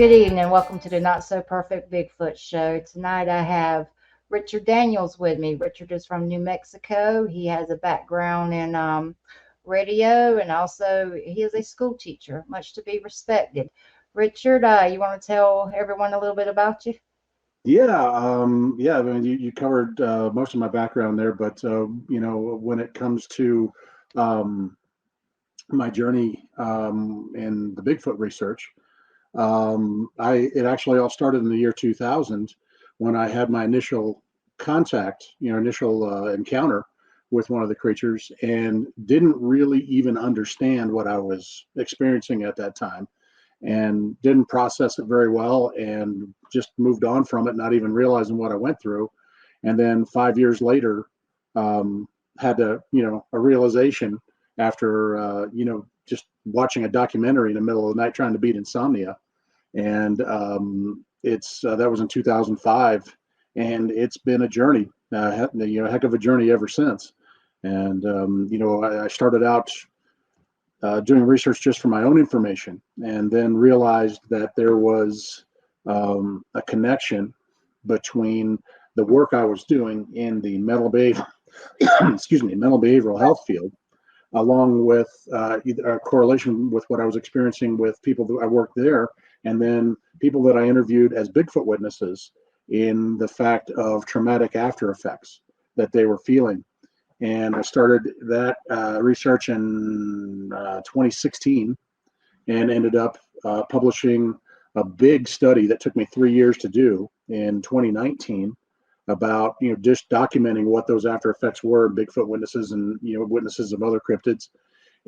Good evening. Welcome to the Not So Perfect Bigfoot Show. Tonight I have Richard Daniels with me. Richard is from New Mexico. He has a background in radio, and also he is a school teacher, much to be respected. Richard, you want to tell everyone a little bit about you? Yeah. I mean, you covered most of my background there, but when it comes to um, my journey in the Bigfoot research, it actually all started in the year 2000 when I had my initial contact, initial encounter with one of the creatures, and didn't really even understand what I was experiencing at that time and didn't process it very well and just moved on from it, not even realizing what I went through. And then 5 years later, um, had a realization after, just watching a documentary in the middle of the night trying to beat insomnia. And it's that was in 2005, and it's been a journey, a heck of a journey ever since. And I started out doing research just for my own information, and then realized that there was a connection between the work I was doing in the mental behavioral health field, along with a correlation with what I was experiencing with people that I worked there, and then people that I interviewed as Bigfoot witnesses in the fact of traumatic after effects that they were feeling. And I started that research in 2016 and ended up publishing a big study that took me 3 years to do in 2019 about just documenting what those after effects were, Bigfoot witnesses and witnesses of other cryptids.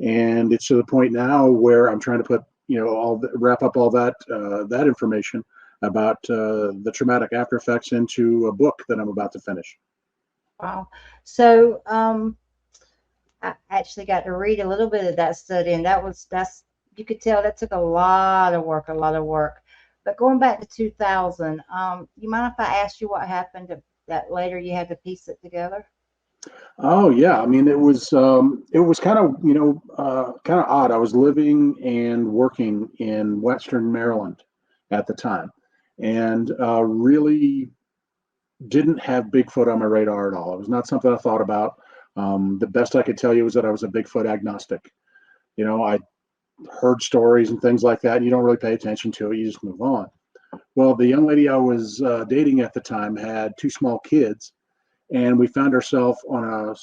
And it's to the point now where I'm trying to put wrap up all that information about the traumatic after effects into a book that I'm about to finish. Wow. So I actually got to read a little bit of that study, and that's you could tell that took a lot of work. But going back to 2000, you mind if I ask you what happened that later you had to piece it together? Oh yeah, I mean it was kind of odd. I was living and working in Western Maryland at the time, and really didn't have Bigfoot on my radar at all. It was not something I thought about. The best I could tell you was that I was a Bigfoot agnostic. I heard stories and things like that, and you don't really pay attention to it. You just move on. Well, the young lady I was dating at the time had two small kids, and we found ourselves on a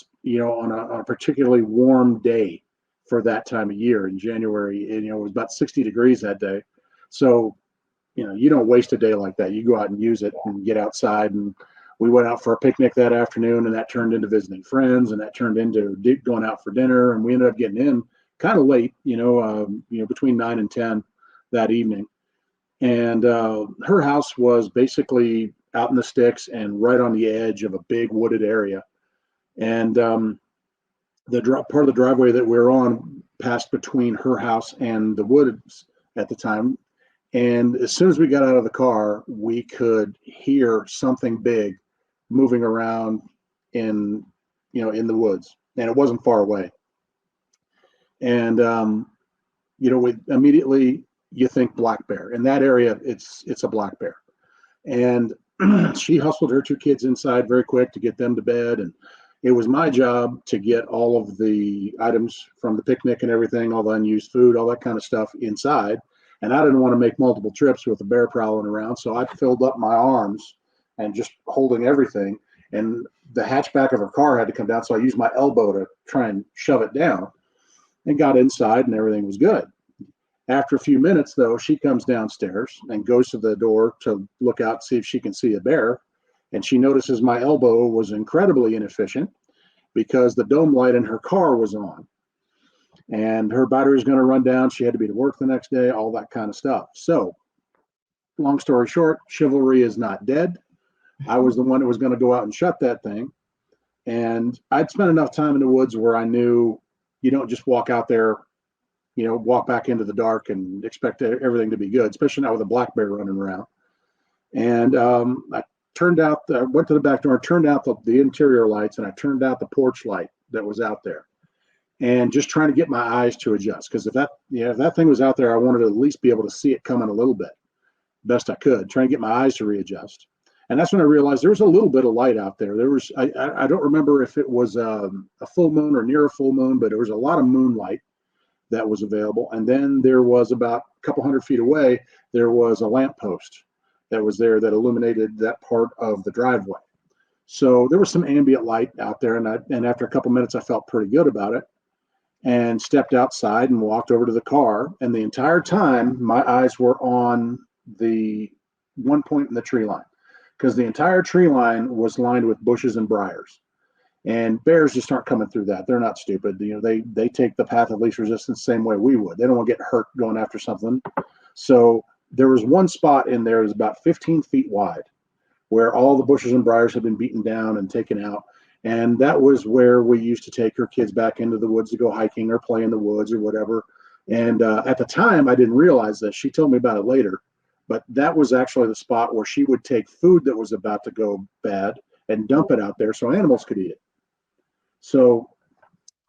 particularly warm day for that time of year in January. And, it was about 60 degrees that day. So you don't waste a day like that. You go out and use it and get outside. And we went out for a picnic that afternoon, and that turned into visiting friends, and that turned into going out for dinner. And we ended up getting in kind of late, between 9 and 10 that evening. And her house was basically out in the sticks and right on the edge of a big wooded area. And part of the driveway that we were on passed between her house and the woods at the time. And as soon as we got out of the car, we could hear something big moving around in, in the woods, and it wasn't far away. And we immediately you think black bear in that area. It's a black bear, and she hustled her two kids inside very quick to get them to bed. And it was my job to get all of the items from the picnic and everything, all the unused food, all that kind of stuff inside. And I didn't want to make multiple trips with a bear prowling around, so I filled up my arms and just holding everything. And the hatchback of her car had to come down, so I used my elbow to try and shove it down, and got inside, and everything was good. After a few minutes, though, she comes downstairs and goes to the door to look out, see if she can see a bear. And she notices my elbow was incredibly inefficient because the dome light in her car was on. And her battery was going to run down. She had to be to work the next day, all that kind of stuff. So, long story short, chivalry is not dead. I was the one that was going to go out and shut that thing. And I'd spent enough time in the woods where I knew you don't just walk out there, walk back into the dark and expect everything to be good, especially not with a black bear running around. And I went to the back door and turned out the interior lights, and I turned out the porch light that was out there, and just trying to get my eyes to adjust. Because if that thing was out there, I wanted to at least be able to see it coming a little bit. best I could, trying to get my eyes to readjust. And that's when I realized there was a little bit of light out there. There was, I don't remember if it was a full moon or near a full moon, but there was a lot of moonlight that was available. And then there was about a couple hundred feet away, there was a lamppost that was there that illuminated that part of the driveway. So there was some ambient light out there, and after a couple minutes, I felt pretty good about it, and stepped outside and walked over to the car. And the entire time, my eyes were on the one point in the tree line, because the entire tree line was lined with bushes and briars. And bears just aren't coming through that. They're not stupid. They take the path of least resistance the same way we would. They don't want to get hurt going after something. So there was one spot in there that was about 15 feet wide, where all the bushes and briars had been beaten down and taken out. And that was where we used to take her kids back into the woods to go hiking or play in the woods or whatever. And at the time, I didn't realize this. She told me about it later. But that was actually the spot where she would take food that was about to go bad and dump it out there so animals could eat it. So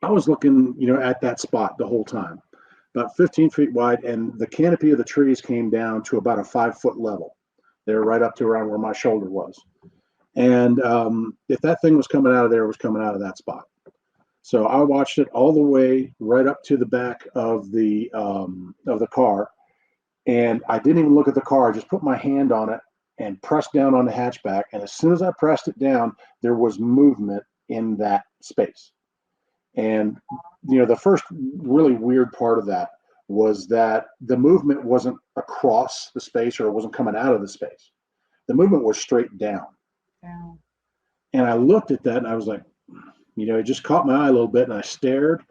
I was looking, at that spot the whole time, about 15 feet wide, and the canopy of the trees came down to about a 5 foot level. They were right up to around where my shoulder was. And if that thing was coming out of there, it was coming out of that spot. So I watched it all the way right up to the back of the car, and I didn't even look at the car. I just put my hand on it and pressed down on the hatchback. And as soon as I pressed it down, there was movement in that space. And the first really weird part of that was that the movement wasn't across the space, or it wasn't coming out of the space. The movement was straight down. Yeah. And I looked at that and I was like, it just caught my eye a little bit, and I stared,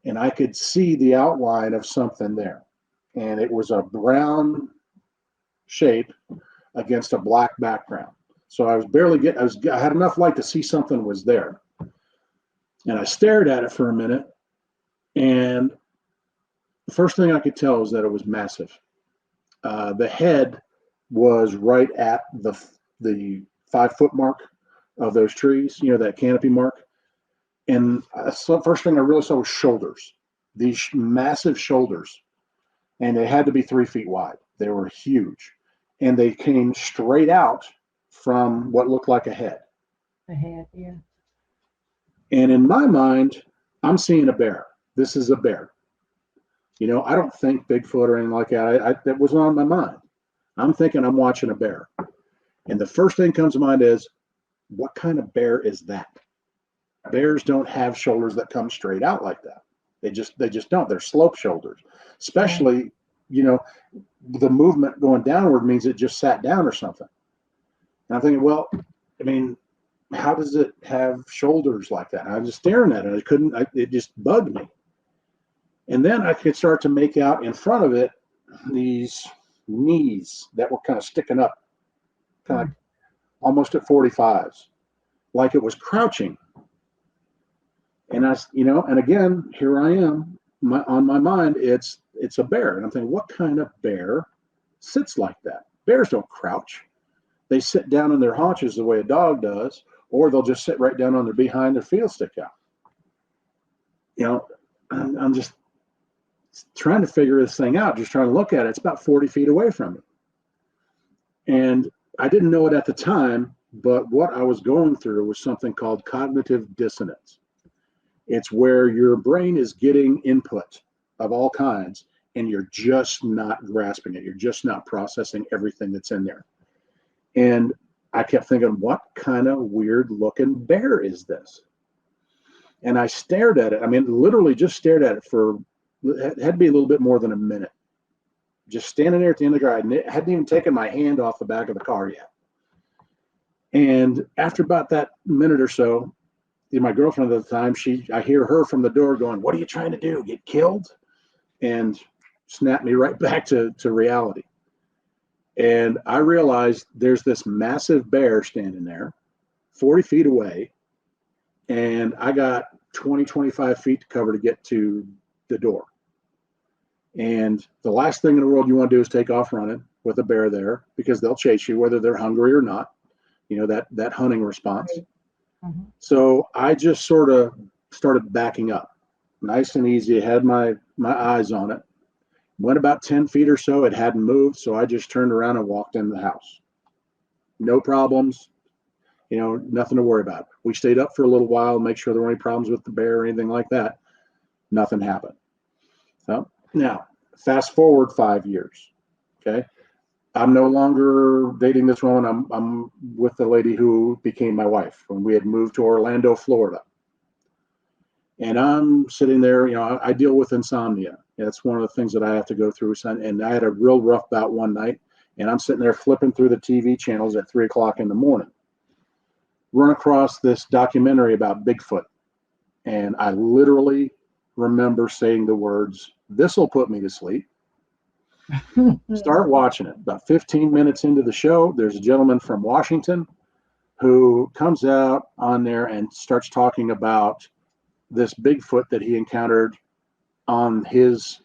and I could see the outline of something there. And it was a brown shape against a black background. So I was I had enough light to see something was there. And I stared at it for a minute, and the first thing I could tell was that it was massive. The head was right at the 5 foot mark of those trees, that canopy mark. And the first thing I really saw was shoulders, these massive shoulders. And they had to be 3 feet wide. They were huge. And they came straight out from what looked like a head. A head, yeah. And in my mind, I'm seeing a bear. This is a bear. I don't think Bigfoot or anything like that. That wasn't on my mind. I'm thinking I'm watching a bear. And the first thing comes to mind is, what kind of bear is that? Bears don't have shoulders that come straight out like that. They just don't. They're slope shoulders. Especially, the movement going downward means it just sat down or something. And I'm thinking, well, how does it have shoulders like that? And I was just staring at it. It just bugged me. And then I could start to make out in front of it these knees that were kind of sticking up, kind of almost at 45s, like it was crouching. And and again, here I am, on my mind, it's a bear. And I'm thinking, what kind of bear sits like that? Bears don't crouch. They sit down on their haunches the way a dog does, or they'll just sit right down on their behind, their feet stick out. I'm just trying to figure this thing out, just trying to look at it. It's about 40 feet away from me. And I didn't know it at the time, but what I was going through was something called cognitive dissonance. It's where your brain is getting input of all kinds, and you're just not grasping it. You're just not processing everything that's in there. And I kept thinking, what kind of weird looking bear is this? And I stared at it. Literally just stared at it it had to be a little bit more than a minute. Just standing there at the end of the ride. I hadn't even taken my hand off the back of the car yet. And after about that minute or so, my girlfriend at the time, I hear her from the door going, "What are you trying to do? Get killed?" And snapped me right back to reality. And I realized there's this massive bear standing there 40 feet away. And I got 20, 25 feet to cover to get to the door. And the last thing in the world you want to do is take off running with a bear there, because they'll chase you whether they're hungry or not. That hunting response. Mm-hmm. So I just sort of started backing up, nice and easy. I had my eyes on it. Went about 10 feet or so. It hadn't moved. So I just turned around and walked in the house. No problems, nothing to worry about. We stayed up for a little while, make sure there weren't any problems with the bear or anything like that. Nothing happened. So now, fast forward 5 years. Okay. I'm no longer dating this woman. I'm with the lady who became my wife when we had moved to Orlando, Florida. And I'm sitting there, I deal with insomnia. That's one of the things that I have to go through. And I had a real rough bout one night, and I'm sitting there flipping through the TV channels at 3 o'clock in the morning. Run across this documentary about Bigfoot. And I literally remember saying the words, "This will put me to sleep." Start watching it. About 15 minutes into the show, there's a gentleman from Washington who comes out on there and starts talking about this Bigfoot that he encountered on his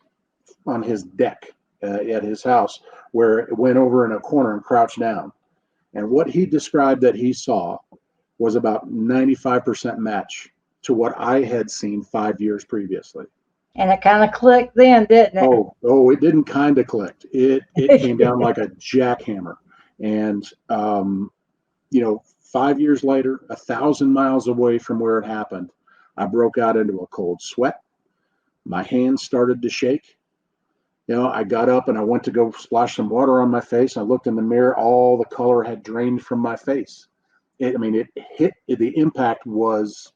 deck at his house, where it went over in a corner and crouched down. And what he described that he saw was about 95% match to what I had seen 5 years previously. And it kind of clicked then, didn't it? It didn't kind of click. It came down like a jackhammer. And 5 years later, 1,000 miles away from where it happened, I broke out into a cold sweat. My hands started to shake. I got up and I went to go splash some water on my face. I looked in the mirror. All the color had drained from my face. The impact was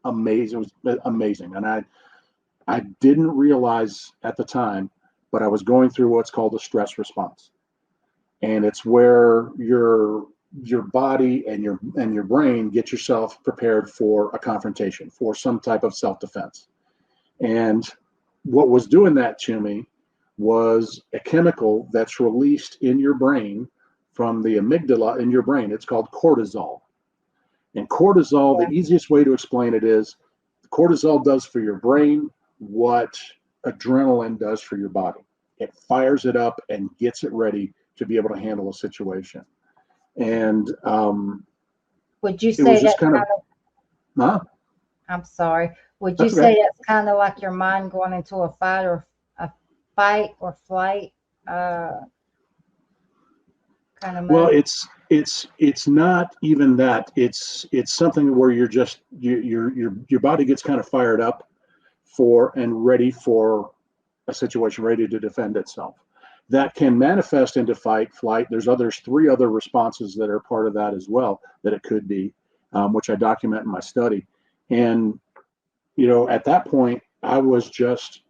amazing. It was amazing. And I didn't realize at the time, but I was going through what's called a stress response. And it's where your body and your brain get yourself prepared for a confrontation, for some type of self-defense. And what was doing that to me was a chemical that's released in your brain from the amygdala in your brain. It's called cortisol. And cortisol, the easiest way to explain it is cortisol does for your brain what adrenaline does for your body. It fires it up and gets it ready to be able to handle a situation. And would you it say was just that's kind of, I'm sorry. Would you that's say okay. that's kind of like your mind going into a fight or flight kind of Well, mode? it's not even that. It's something where you're just your body gets kind of fired up for and ready for a situation, ready to defend itself. That can manifest into fight, flight. There's 3 other responses that are part of that as well that it could be, which I document in my study. And at that point, I was just,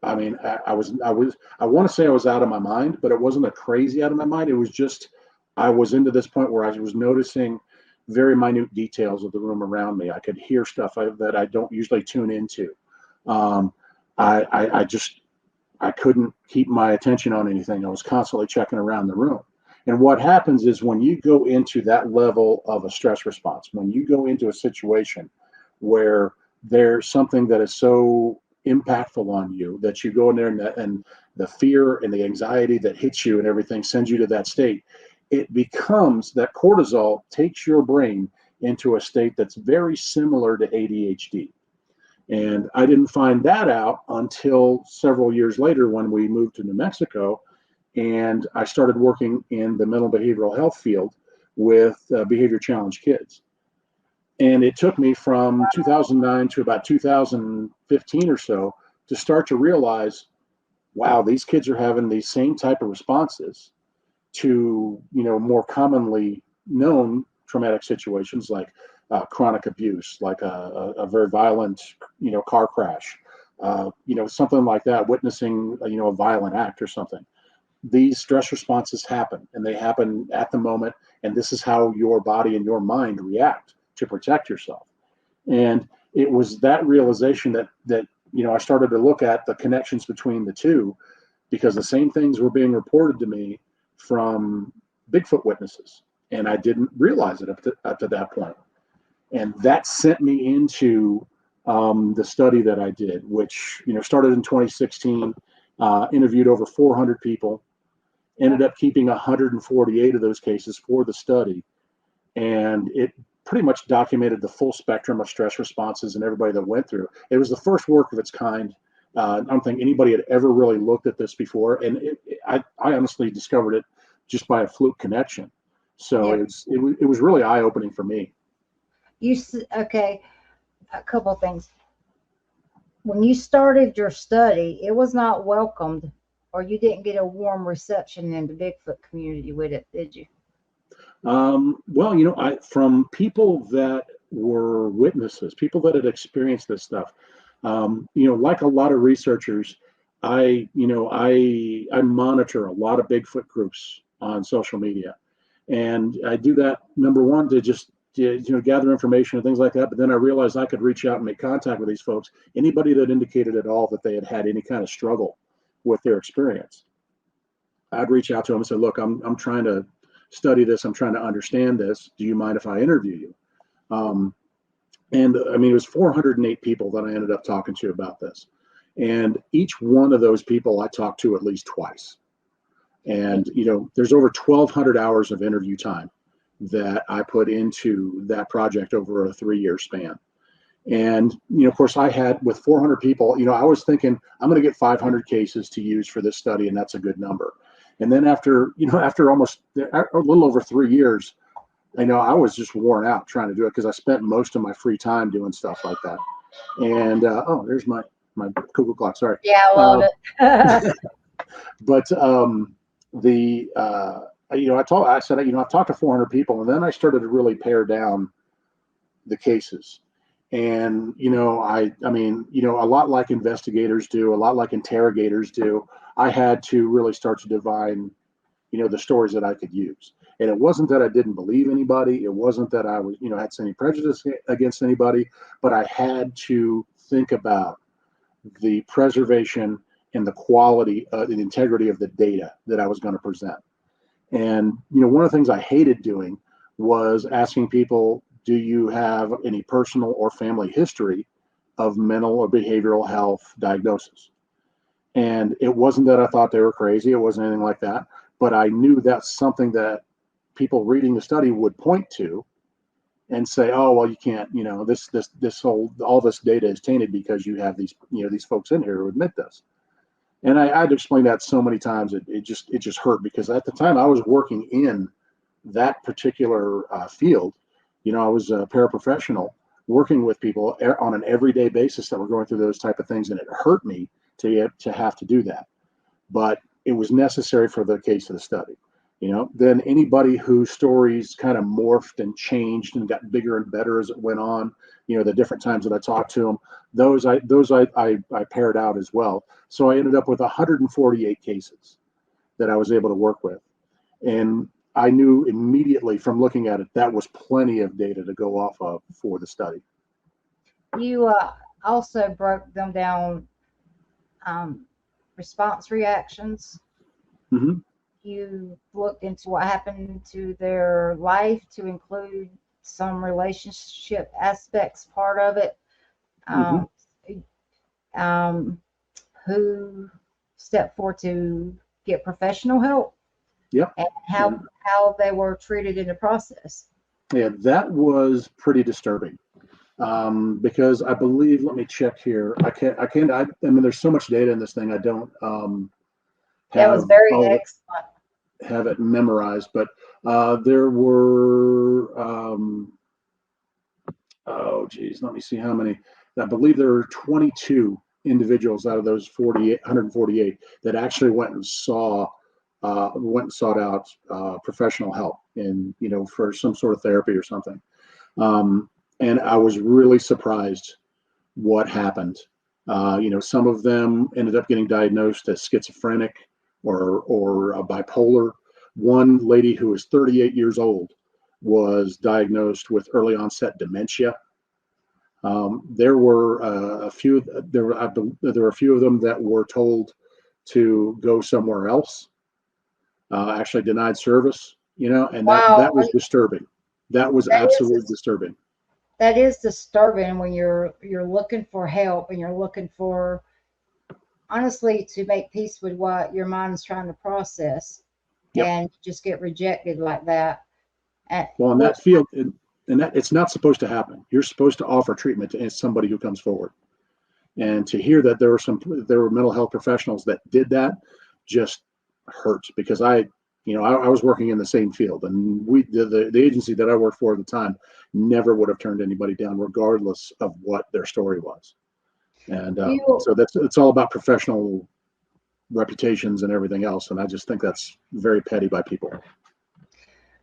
I mean, I want to say I was out of my mind, but it wasn't a crazy out of my mind. It was just, I was into this point where I was noticing very minute details of the room around me. I could hear stuff that I don't usually tune into. I just, I couldn't keep my attention on anything. I was constantly checking around the room. And what happens is when you go into that level of a stress response, when you go into a situation where there's something that is so impactful on you that you go in there and the fear and the anxiety that hits you and everything sends you to that state, it becomes that cortisol takes your brain into a state that's very similar to ADHD. And I didn't find that out until several years later when we moved to New Mexico and I started working in the mental behavioral health field with behavior challenged kids. And it took me from 2009 to about 2015 or so to start to realize, wow, these kids are having these same type of responses to, more commonly known traumatic situations like chronic abuse, like a very violent, car crash, something like that, witnessing, a violent act or something. These stress responses happen and they happen at the moment. And this is how your body and your mind react to protect yourself. And it was that realization that I started to look at the connections between the two, because the same things were being reported to me from Bigfoot witnesses. And I didn't realize it up to that point. And that sent me into the study that I did, which started in 2016, interviewed over 400 people, ended up keeping 148 of those cases for the study. And it pretty much documented the full spectrum of stress responses and everybody that went through. It was the first work of its kind I don't think anybody had ever really looked at this before, and I honestly discovered it just by a fluke connection. So Yeah. it was really eye opening for me. Okay, a couple of things. When you started your study, it was not welcomed, or you didn't get a warm reception in the Bigfoot community with it, did you? Well, I from people that were witnesses, people that had experienced this stuff. Like a lot of researchers, I monitor a lot of Bigfoot groups on social media, and I do that number one to just gather information and things like that. But then I realized I could reach out and make contact with these folks. Anybody that indicated at all that they had had any kind of struggle with their experience, I'd reach out to them and say, "Look, I'm trying to study this. I'm trying to understand this. Do you mind if I interview you?" Um, and I mean, it was 408 people that I ended up talking to about this, and each one of those people I talked to at least twice. And there's over 1,200 hours of interview time that I put into that project over a 3-year span. And of course, I had with 400 people. I was thinking I'm going to get 500 cases to use for this study, and that's a good number. And then after almost a little over 3 years, I was just worn out trying to do it because I spent most of my free time doing stuff like that. And oh, there's my cuckoo clock. Sorry. Yeah, I love Uh, it. but the I said I've talked to 400 people, and then I started to really pare down the cases. And I mean, a lot like investigators do, a lot like interrogators do, I had to really start to divine the stories that I could use. And it wasn't that I didn't believe anybody, it wasn't that I was had any prejudice against anybody, but I had to think about the preservation and the quality and integrity of the data that I was going to present. And one of the things I hated doing was asking people, do you have any personal or family history of mental or behavioral health diagnosis? And it wasn't that I thought they were crazy, it wasn't anything like that, but I knew that's something that people reading the study would point to and say, oh, well, you can't, this whole all this data is tainted because you have these folks in here who admit this. And I had to explain that so many times, it just hurt, because at the time I was working in that particular field. I was a paraprofessional working with people on an everyday basis that were going through those type of things, and it hurt me to have to do that. But it was necessary for the case of the study. Then anybody whose stories kind of morphed and changed and got bigger and better as it went on, the different times that I talked to them, those I paired out as well. So I ended up with 148 cases that I was able to work with. And I knew immediately from looking at it that was plenty of data to go off of for the study. You also broke them down, um, response reactions. Mm-hmm. You looked into what happened to their life to include some relationship aspects part of it. Mm-hmm. Um, um, who stepped forward to get professional help, Yep. and And how they were treated in the process. yeah, that was pretty disturbing. Because I believe, let me check here. I mean, there's so much data in this thing. I don't That was have very all of excellent. have it memorized, but there were, oh geez, let me see how many. I believe there were 22 individuals out of those 148 that actually went and sought out professional help in for some sort of therapy or something. Um, and I was really surprised what happened. Some of them ended up getting diagnosed as schizophrenic or bipolar. One lady who was 38 years old was diagnosed with early onset dementia. There were a few. There were a few of them that were told to go somewhere else. Actually, denied service. And that Wow, was disturbing. That was that absolutely is disturbing. that is disturbing when you're looking for help and you're looking for, honestly, to make peace with what your mind's trying to process, Yep. and just get rejected like that. And Well, in look, that field, and that it's not supposed to happen. You're supposed to offer treatment to somebody who comes forward. And to hear that there were mental health professionals that did that just hurt, because I was working in the same field, and the agency that I worked for at the time never would have turned anybody down, regardless of what their story was. And You so it's all about professional reputations and everything else. And I just think that's very petty by people.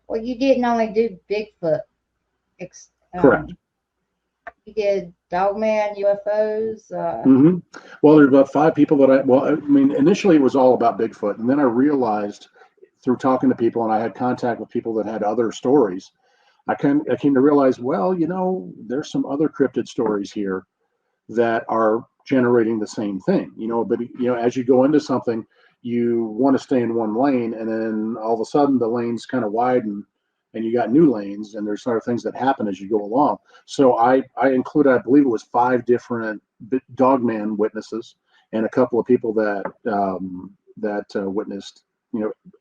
well, you didn't only do Bigfoot. Ex, Correct. you did Dogman, UFOs. Hmm. Well, there's about five people I mean, initially it was all about Bigfoot. And then I realized through talking to people, and I had contact with people that had other stories, I came to realize, well, there's some other cryptid stories here that are generating the same thing, but as you go into something, you want to stay in one lane, and then all of a sudden the lanes kind of widen and you got new lanes, and there's other things that happen as you go along. So I included, I believe it was five different dogman witnesses and a couple of people that witnessed,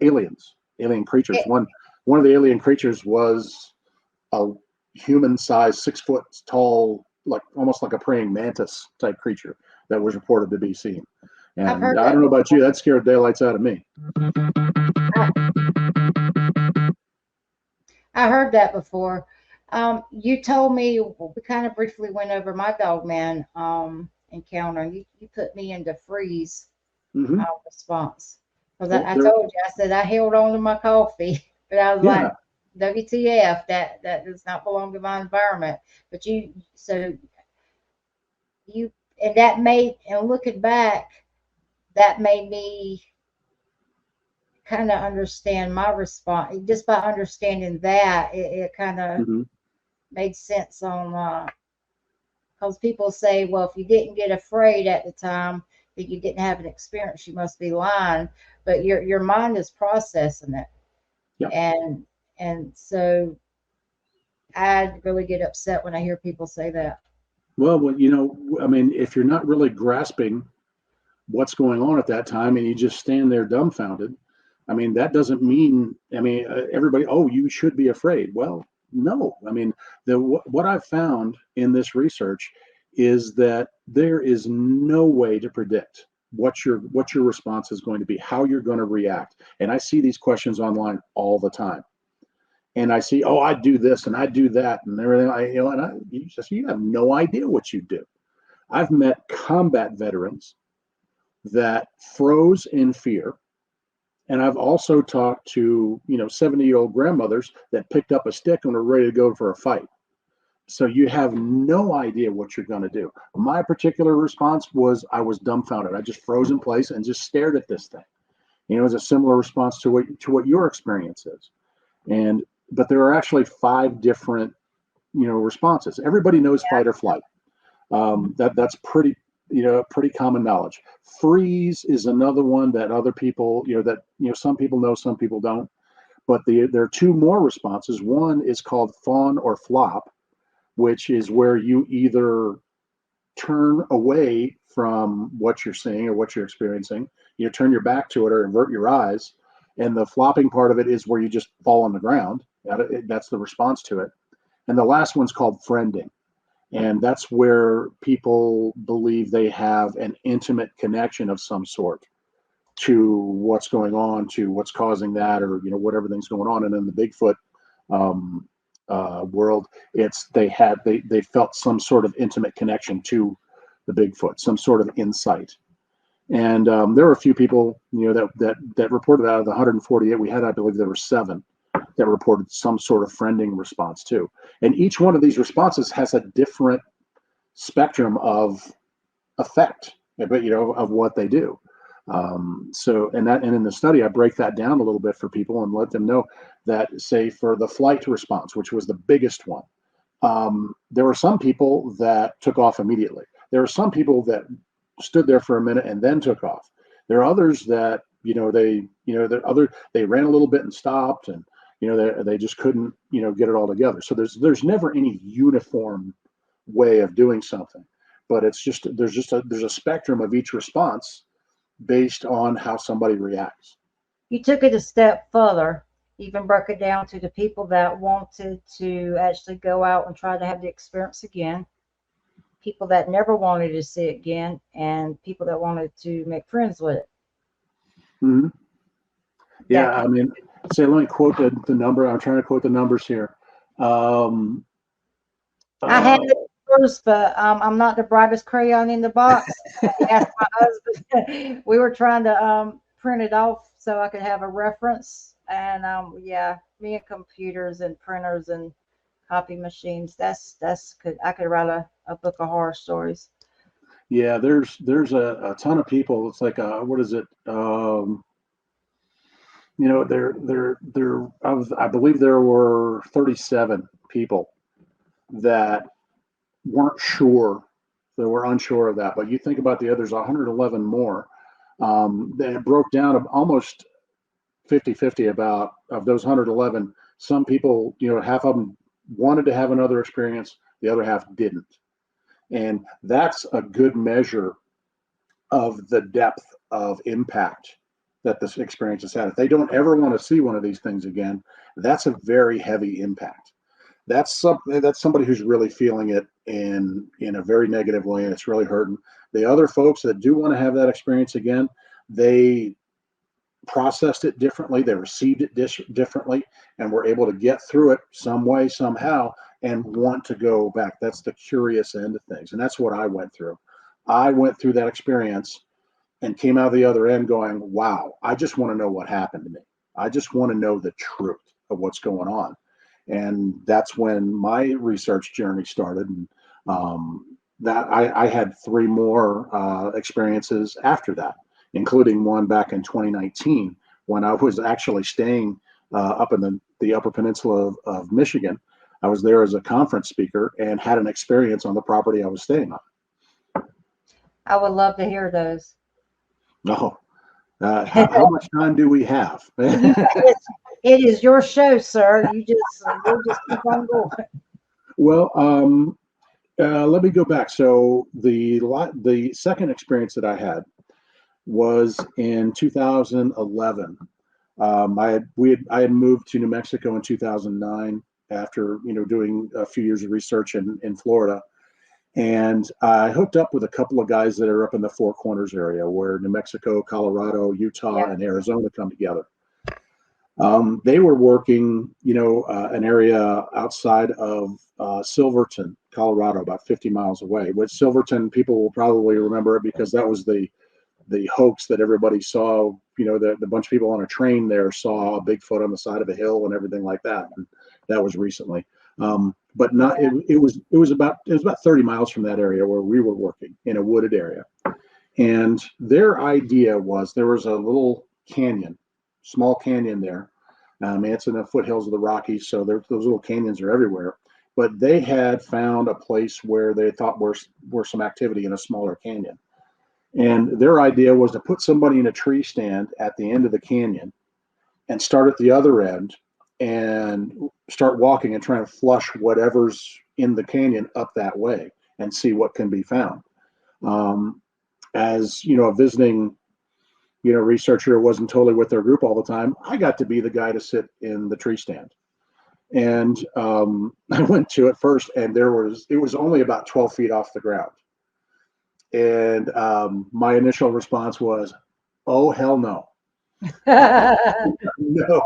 alien creatures. It, One of the alien creatures was a human-sized, 6 foot tall, like almost like a praying mantis type creature that was reported to be seen. I've And heard I that don't know about before. you, that scared daylights out of me. I, I heard that before. You told me we kind of briefly went over my Dogman encounter. You put me into freeze Hmm. response because Well, I there, told you I said I held on to my coffee, but I was like, yeah. WTF? That does not belong to my environment. But you and that made and looking back, that made me kind of understand my response. Just by understanding that, it kind of Hmm. made sense on because people say, well, if you didn't get afraid at the time, that you didn't have an experience, you must be lying. But your mind is processing it, Yeah. and so I really get upset when I hear people say that. Well, I mean, if you're not really grasping what's going on at that time and you just stand there dumbfounded, I mean, that doesn't mean, I mean, everybody, oh, you should be afraid. Well, no. I mean, what I've found in this research is that there is no way to predict what your response is going to be, how you're going to react. And I see these questions online all the time. And I see, oh, I do this and I do that and everything. You have no idea what you do. I've met combat veterans that froze in fear. And I've also talked to, 70-year-old grandmothers that picked up a stick and were ready to go for a fight. So you have no idea what you're going to do. My particular response was I was dumbfounded. I just froze in place and just stared at this thing. It's a similar response to what your experience is. And but there are actually five different, responses. Everybody knows fight or flight. That's pretty common knowledge. Freeze is another one that other people, some people know, some people don't. But there are two more responses. One is called fawn or flop, which is where you either turn away from what you're seeing or what you're experiencing, you turn your back to it or invert your eyes. And the flopping part of it is where you just fall on the ground. That's the response to it. And the last one's called friending. And that's where people believe they have an intimate connection of some sort to what's going on, to what's causing that, or what everything's going on. And in the Bigfoot um, world, it's they felt some sort of intimate connection to the Bigfoot, some sort of insight. And there were a few people, that reported out of the 148 we had. I believe there were seven that reported some sort of friending response too. And each one of these responses has a different spectrum of effect, but of what they do. And in the study, I break that down a little bit for people and let them know that, say, for the flight response, which was the biggest one, there were some people that took off immediately. There were some people that stood there for a minute and then took off. There are others that they ran a little bit and stopped, and they just couldn't get it all together. So there's never any uniform way of doing something, but there's a spectrum of each response based on how somebody reacts. You took it a step further, even broke it down to the people that wanted to actually go out and try to have the experience again, people that never wanted to see it again, and people that wanted to make friends with it. Mhm. Yeah, That I mean, say, let me quote the number. I'm trying to quote the numbers here. Um, I had uh, it first, but I'm not the brightest crayon in the box. I asked my husband. We were trying to print it off so I could have a reference. And yeah, me and computers and printers and copy machines. That's could I could write a book of horror stories. yeah, there's a ton of people. It's like, what is it? I believe there were 37 people that weren't sure, that were unsure of that. But you think about the others, 111 more. Then it broke down of almost 50-50 about of those 111. Some people, half of them wanted to have another experience, the other half didn't. And that's a good measure of the depth of impact that this experience has had. If they don't ever want to see one of these things again, that's a very heavy impact. That's somebody who's really feeling it in a very negative way, and it's really hurting. The other folks that do want to have that experience again, they processed it differently, they received it differently, and were able to get through it some way, somehow, and want to go back. That's the curious end of things. And that's what I went through. I went through that experience and came out the other end going, wow, I just want to know what happened to me. I just want to know the truth of what's going on. And that's when my research journey started. And that I had three more experiences after that, including one back in 2019 when I was actually staying up in the Upper Peninsula of Michigan. I was there as a conference speaker and had an experience on the property I was staying on. I would love to hear those. No, how much time do we have? It's, it is your show, sir. You just keep on going. Well, let me go back. So the second experience that I had was in 2011. I had moved to New Mexico in 2009 after doing a few years of research in Florida, and I hooked up with a couple of guys that are up in the Four Corners area where New Mexico, Colorado, Utah, Yeah. and Arizona come together. They were working, an area outside of Silverton, Colorado, about 50 miles away. Which Silverton, people will probably remember it because that was the hoax that everybody saw. The bunch of people on a train there saw a Bigfoot on the side of a hill and everything like that. And that was recently, but not. It was about 30 miles from that area where we were working in a wooded area. And their idea was there was a little canyon, small canyon there. It's in the foothills of the Rockies, so those little canyons are everywhere. But they had found a place where they thought were some activity in a smaller canyon. And their idea was to put somebody in a tree stand at the end of the canyon and start at the other end and start walking and trying to flush whatever's in the canyon up that way and see what can be found. Um, as a visiting researcher wasn't totally with their group all the time, I got to be the guy to sit in the tree stand. And I went to it first, and it was only about 12 feet off the ground. And my initial response was, "Oh hell no, no!"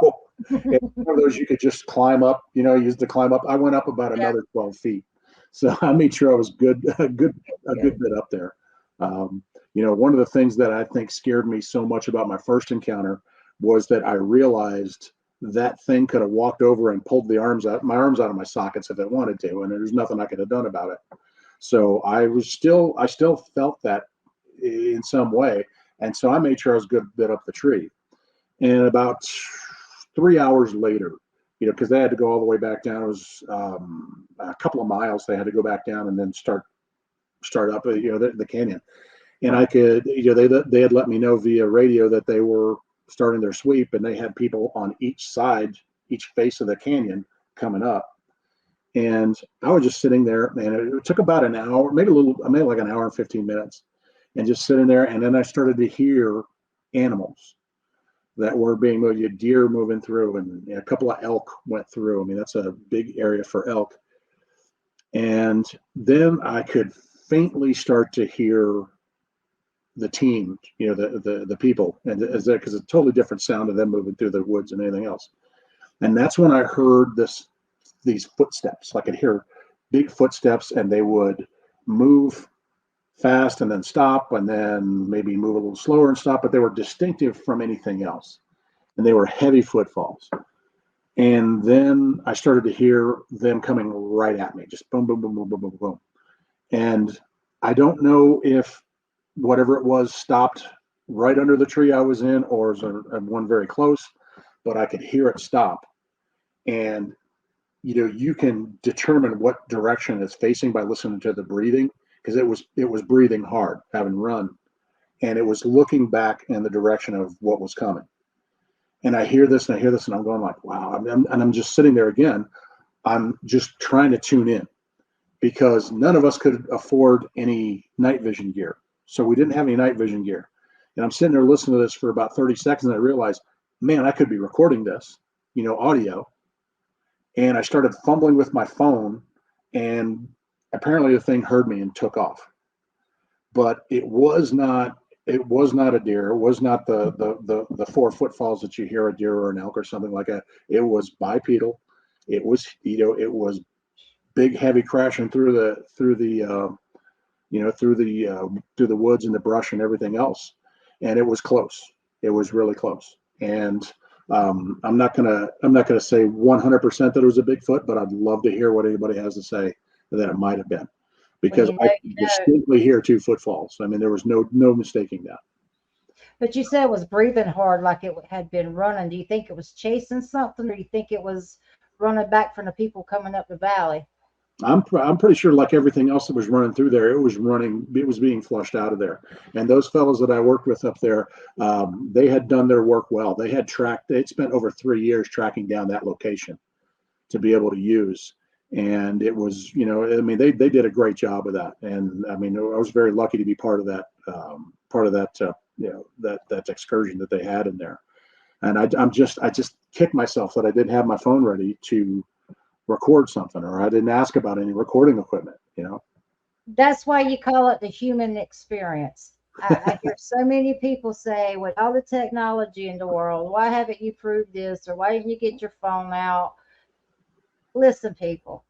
And one of those you could just climb up, use to climb up. I went up about Yeah. another 12 feet, so I made sure I was good, a Yeah. good bit up there. Um, one of the things that I think scared me so much about my first encounter was that I realized that thing could have walked over and pulled my arms out of my sockets if it wanted to, and there's nothing I could have done about it. So I still felt that in some way, and so I made sure I was a good bit up the tree. And about 3 hours later, because they had to go all the way back down. It was a couple of miles. They had to go back down and then start up, the canyon. And I could, they had let me know via radio that they were starting their sweep, and they had people on each side, each face of the canyon coming up. And I was just sitting there, and it took about an hour, maybe like an hour and 15 minutes, and just sitting there. And then I started to hear animals that were being moved, deer moving through, and a couple of elk went through. I mean, that's a big area for elk. And then I could faintly start to hear the team, the people, and as that because it's a totally different sound of them moving through the woods and anything else. And that's when I heard these footsteps. I could hear big footsteps, and they would move fast and then stop, and then maybe move a little slower and stop, but they were distinctive from anything else. And they were heavy footfalls. And then I started to hear them coming right at me, just boom, boom, boom, boom, boom, boom, boom. And I don't know if whatever it was stopped right under the tree I was in, or was one very close, but I could hear it stop. And you can determine what direction it's facing by listening to the breathing, because it was breathing hard, having run, and it was looking back in the direction of what was coming. And I hear this and I hear this, and I'm going like, wow. And I'm just sitting there again. I'm just trying to tune in, because none of us could afford any night vision gear. So we didn't have any night vision gear. And I'm sitting there listening to this for about 30 seconds, and I realized, man, I could be recording this, audio. And I started fumbling with my phone, and apparently the thing heard me and took off. But it was not a deer. It was not the four footfalls that you hear a deer or an elk or something like that. It was bipedal. It was big, heavy, crashing through the woods and the brush and everything else. And it was close. It was really close. And I'm not gonna say 100% that it was a Bigfoot, but I'd love to hear what anybody has to say that it might have been, When because you I know, you could know. distinctly hear two footfalls. I mean, there was no mistaking that. But you said it was breathing hard like it had been running. Do you think it was chasing something, or do you think it was running back from the people coming up the valley? I'm pretty sure, like everything else that was running through there, it was running. It was being flushed out of there. And those fellows that I worked with up there, they had done their work well. They had tracked. They'd spent over 3 years tracking down that location to be able to use. And it was, I mean, they did a great job of that. And I mean, I was very lucky to be part of that excursion that they had in there. And I just kicked myself that I didn't have my phone ready to record something, or I didn't ask about any recording equipment. That's why you call it the human experience. I hear so many people say, with all the technology in the world, why haven't you proved this, or why didn't you get your phone out? Listen, people,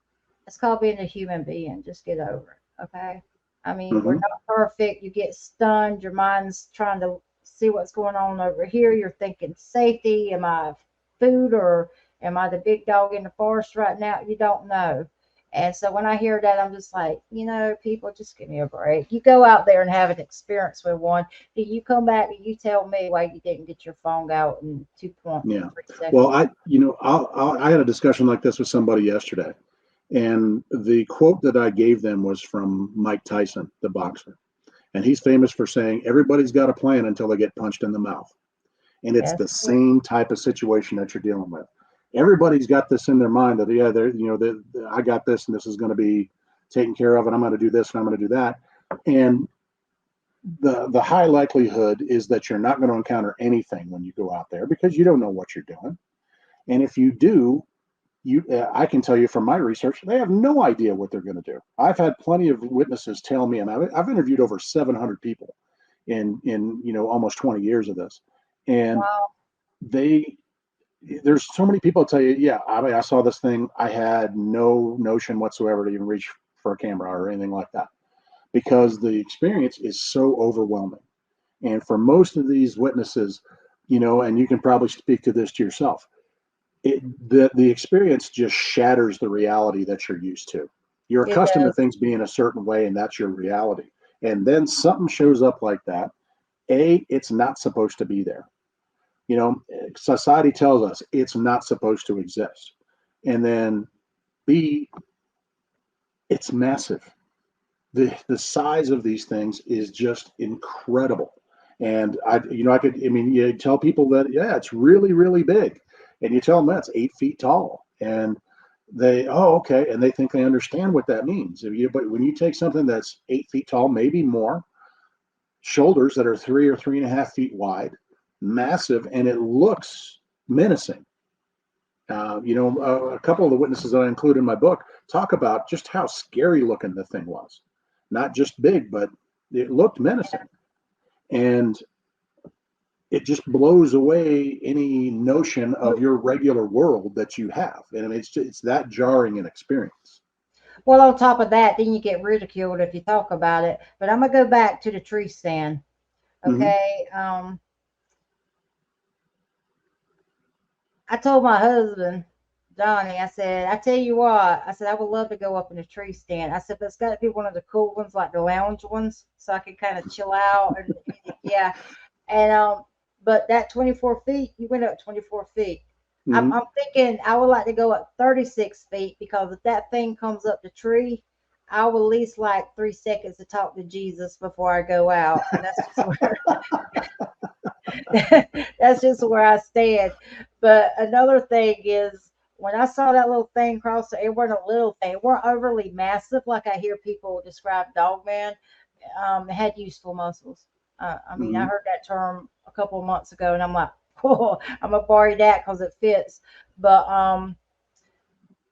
it's called being a human being. Just get over it, okay? I mean, we're Hmm. not perfect. You get stunned. Your mind's trying to see what's going on over here. You're thinking safety. Am I food, or am I the big dog in the forest right now? You don't know. And so when I hear that, I'm just like, people, just give me a break. You go out there and have an experience with one. Then you come back and you tell me why you didn't get your phone out in Yeah. 2.3 Well, seconds. I had a discussion like this with somebody yesterday, and the quote that I gave them was from Mike Tyson, the boxer. And he's famous for saying, everybody's got a plan until they get punched in the mouth. And it's That's the true. same type of situation that you're dealing with. Everybody's got this in their mind that, yeah, I got this, and this is going to be taken care of, and I'm going to do this and I'm going to do that. And the high likelihood is that you're not going to encounter anything when you go out there, because you don't know what you're doing. And if you do, I can tell you from my research, they have no idea what they're going to do. I've had plenty of witnesses tell me, and I've interviewed over 700 people in almost 20 years of this, and Wow. they there's so many people tell you, yeah, I mean, I saw this thing, I had no notion whatsoever to even reach for a camera or anything like that, because the experience is so overwhelming. And for most of these witnesses, and you can probably speak to this to yourself, the experience just shatters the reality that you're used to. You're It accustomed to does. things being a certain way, and that's your reality. And then something shows up like that. It's not supposed to be there. Society tells us it's not supposed to exist. And then B, it's massive. The size of these things is just incredible. And you tell people that, yeah, it's really, really big. And you tell them that's 8 feet tall. And oh, okay. And they think they understand what that means. But when you take something that's 8 feet tall, maybe more, shoulders that are 3 or 3.5 feet wide, massive, and it looks menacing. A couple of the witnesses that I include in my book talk about just how scary looking the thing was. not just big, but it looked menacing. And it just blows away any notion of your regular world that you have. And it's that jarring an experience. Well, on top of that, then you get ridiculed if you talk about it. But I'm gonna go back to the tree stand. Hmm. Okay. I told my husband, Johnny, I said, I tell you what, I said, I would love to go up in a tree stand. I said, but it's got to be one of the cool ones, like the lounge ones, so I can kind of chill out. And yeah. And, but that 24 feet, you went up 24 feet. I'm, Hmm. I'm thinking I would like to go up 36 feet because if that thing comes up the tree, I will at least like 3 seconds to talk to Jesus before I go out. And that's just where that's just where I stand. But another thing is when I saw that little thing cross, it wasn't a little thing. It weren't overly massive like I hear people describe Dogman. It had useful muscles. I mean, I Hmm. heard that term a couple of months ago, and I'm like, oh, I'm gonna borrow that because it fits. But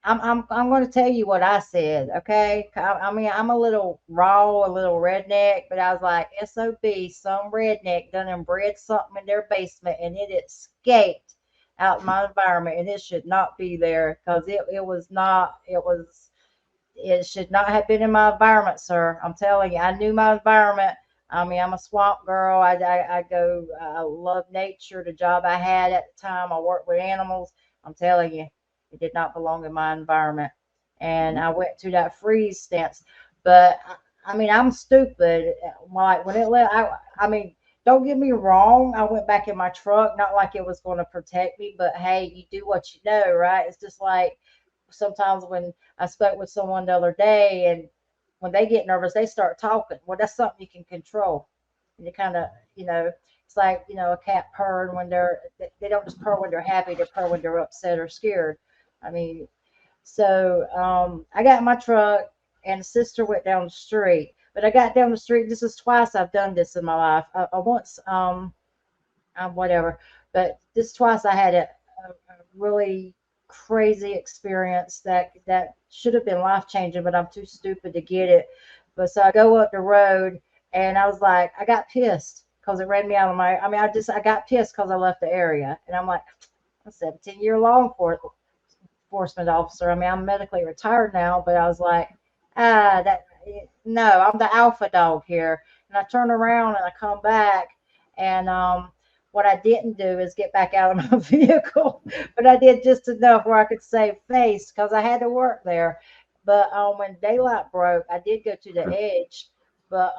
I'm going to tell you what I said, okay? I mean, I'm a little raw, a little redneck, but I was like, SOB, some redneck done and bred something in their basement and it escaped out my environment and it should not be there because it was not, it should not have been in my environment, sir. I'm telling you, I knew my environment. I mean, I'm a swamp girl. I go, I love nature. The job I had at the time, I worked with animals. I'm telling you, it did not belong in my environment. And I went to that freeze stance. But I mean, I'm stupid. Like when it let, I mean, don't get me wrong. I went back in my truck, not like it was going to protect me, but hey, you do what you know, right? It's just like sometimes when I spoke with someone the other day, and when they get nervous, they start talking. Well, that's something you can control. And you kind of, it's like a cat purring when they don't just purr when they're happy; they purr when they're upset or scared. I mean, so I got in my truck, and the sister went down the street. But I got down the street. This is twice I've done this in my life. I once whatever. But this twice I had a really crazy experience that should have been life changing, but I'm too stupid to get it. But so I go up the road and I was like, I got pissed because it ran me out of my. I mean, I got pissed because I left the area, and I'm like, I'm a 17-year law enforcement officer. I mean, I'm medically retired now, but I was like, that no, I'm the alpha dog here. And I turn around and I come back, and what I didn't do is get back out of my vehicle, but I did just enough where I could save face because I had to work there. But when daylight broke, I did go to the edge, but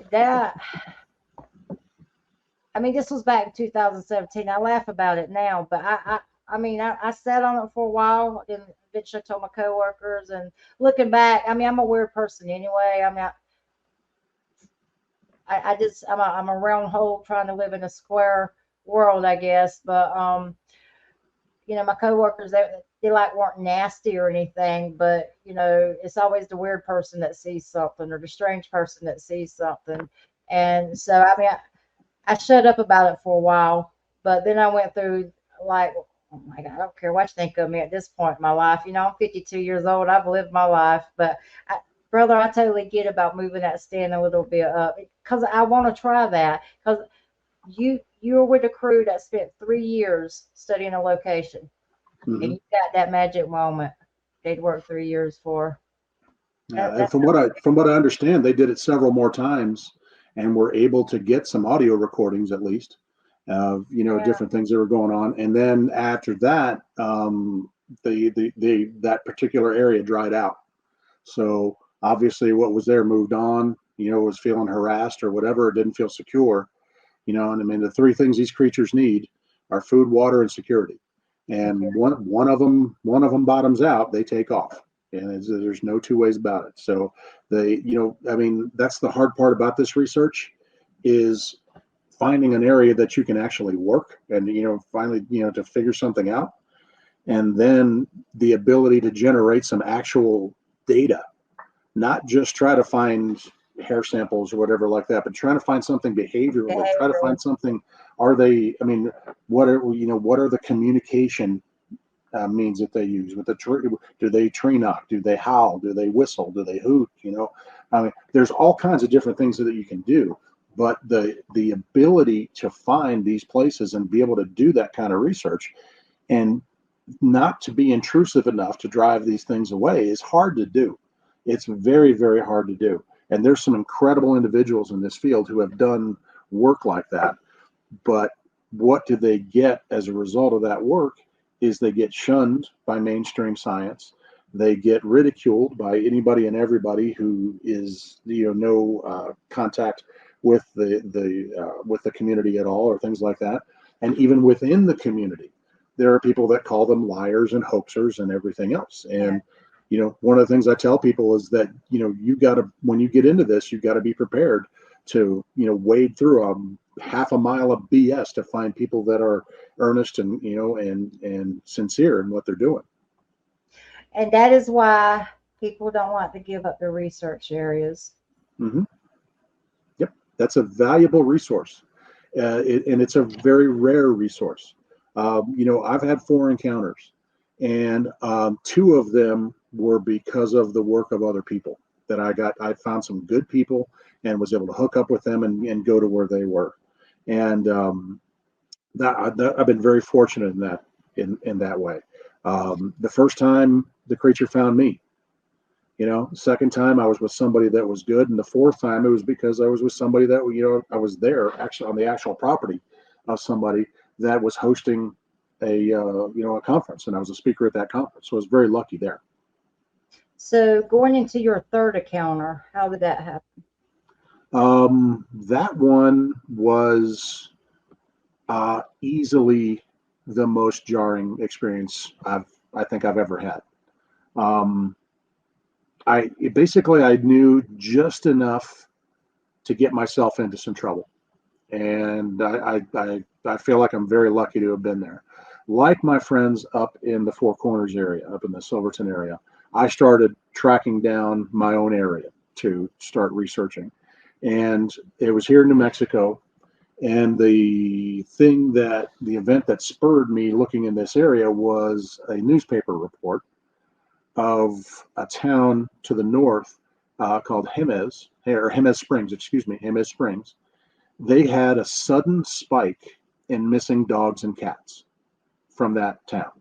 that I mean, this was back in 2017. I laugh about it now, but I mean, I sat on it for a while, and eventually I told my coworkers. And looking back, I mean, I'm a weird person anyway. I mean, I just I'm a round hole trying to live in a square world, I guess. But my coworkers they like weren't nasty or anything, but it's always the weird person that sees something or the strange person that sees something. And so I mean, I shut up about it for a while, but then I went through like, oh my God, I don't care what you think of me at this point in my life. I'm 52 years old. I've lived my life, but brother, I totally get about moving that stand a little bit up because I want to try that. Because you were with a crew that spent 3 years studying a location, and Hmm. you got that magic moment they'd worked 3 years for. Yeah, and That's from what I understand, they did it several more times and were able to get some audio recordings at least of yeah, different things that were going on. And then after that, that particular area dried out. So obviously, what was there moved on. Was feeling harassed or whatever, it didn't feel secure. And I mean, the three things these creatures need are food, water, and security. And security. one of them bottoms out, they take off, and there's no two ways about it. So I mean, that's the hard part about this research is finding an area that you can actually work and finally to figure something out, and then the ability to generate some actual data, not just try to find hair samples or whatever like that, but trying to find something behavioral or try to Behavioral. find something. Are they? I mean, what are the communication means that they use with the tree. Do they tree knock? Do they howl? Do they whistle? Do they hoot? I mean, there's all kinds of different things that you can do, but the ability to find these places and be able to do that kind of research and not to be intrusive enough to drive these things away is hard to do. It's very, very hard to do. And there's some incredible individuals in this field who have done work like that. But what do they get as a result of that work is they get shunned by mainstream science. They get ridiculed by anybody and everybody who is, no contact with the community at all, or things like that. And even within the community, there are people that call them liars and hoaxers and everything else. And one of the things I tell people is that you got to, when you get into this, you got to be prepared to wade through half a mile of BS to find people that are earnest and and sincere in what they're doing. And that is why people don't want to give up their research areas. Mm-hmm. Yep, that's a valuable resource, and it's a very rare resource. I've had 4 encounters, and 2 of them were because of the work of other people that I found some good people and was able to hook up with them and go to where they were. And I've been very fortunate in that way. The first time the creature found me, second time I was with somebody that was good. And the fourth time it was because I was with somebody that, I was there actually on the actual property of somebody that was hosting a conference, and I was a speaker at that conference. So I was very lucky there. So going into your third encounter, how did that happen? That one was easily the most jarring experience I think I've ever had. I knew just enough to get myself into some trouble, and I feel like I'm very lucky to have been there. Like my friends up in the Four Corners area, up in the Silverton area, I started tracking down my own area to start researching. And it was here in New Mexico. And the event that spurred me looking in this area was a newspaper report of a town to the north called Jemez Springs. They had a sudden spike in missing dogs and cats from that town.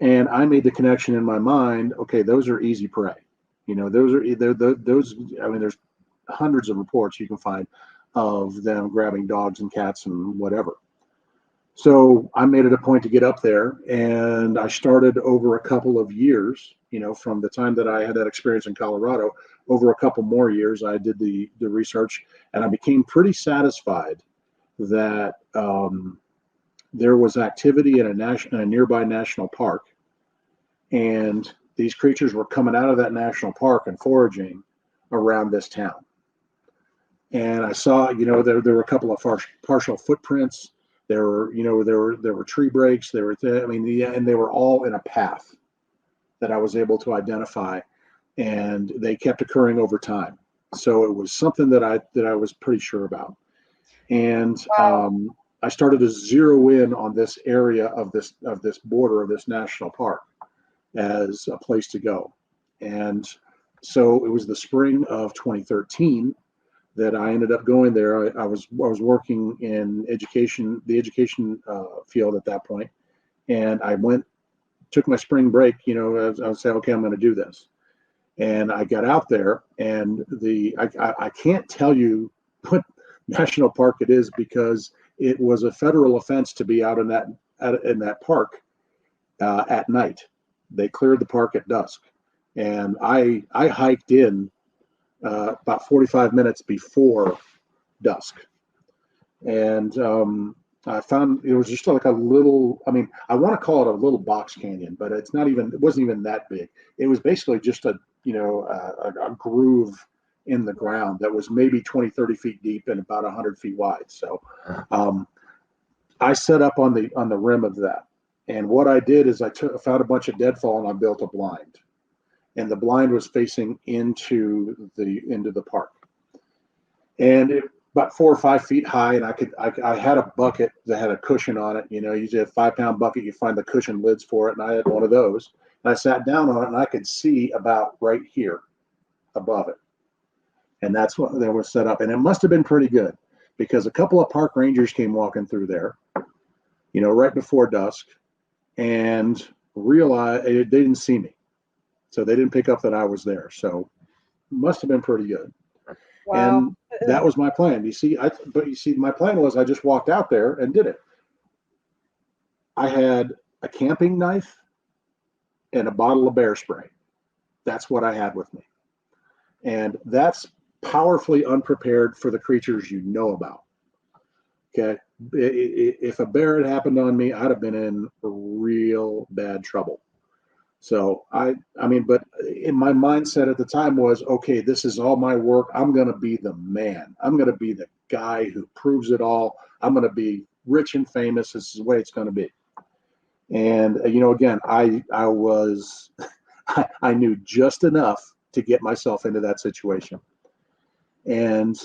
And I made the connection in my mind, okay, those are easy prey. Those, I mean, there's hundreds of reports you can find of them grabbing dogs and cats and whatever. So I made it a point to get up there, and I started over a couple of years, from the time that I had that experience in Colorado, over a couple more years, I did the research, and I became pretty satisfied that there was activity in a nearby national park, and these creatures were coming out of that national park and foraging around this town. And I saw, there were a couple of partial footprints. There were tree breaks. And they were all in a path that I was able to identify, and they kept occurring over time. So it was something that I was pretty sure about. And I started to zero in on this area of this border of this national park as a place to go. And so it was the spring of 2013 that I ended up going there. I was working in the education field at that point, and I took my spring break. I would say, okay, I'm going to do this, and I got out there, and I can't tell you what national park it is because it was a federal offense to be out in that park at night. They cleared the park at dusk, and I hiked in about 45 minutes before dusk, and I found it was just like a little. I mean, I want to call it a little box canyon, but it wasn't even that big. It was basically just a groove in the ground that was maybe 20, 30 feet deep and about 100 feet wide. So I set up on the rim of that. And what I did is I found a bunch of deadfall and I built a blind. And the blind was facing into the park. And about 4 or 5 feet high, and I had a bucket that had a cushion on it. Usually a 5 pound bucket, you find the cushion lids for it, and I had one of those. And I sat down on it, and I could see about right here above it, and that's what they were set up. And it must have been pretty good because a couple of park rangers came walking through there, right before dusk, and realized they didn't see me, so they didn't pick up that I was there. So it must have been pretty good. Wow. And that was my plan. My plan was I just walked out there and did it. I had a camping knife and a bottle of bear spray. That's what I had with me. And that's powerfully unprepared for the creatures you know about. Okay. If a bear had happened on me, I'd have been in real bad trouble. So but in my mindset at the time was, okay, this is all my work. I'm going to be the man. I'm going to be the guy who proves it all. I'm going to be rich and famous. This is the way it's going to be. And, again, I was, I knew just enough to get myself into that situation. And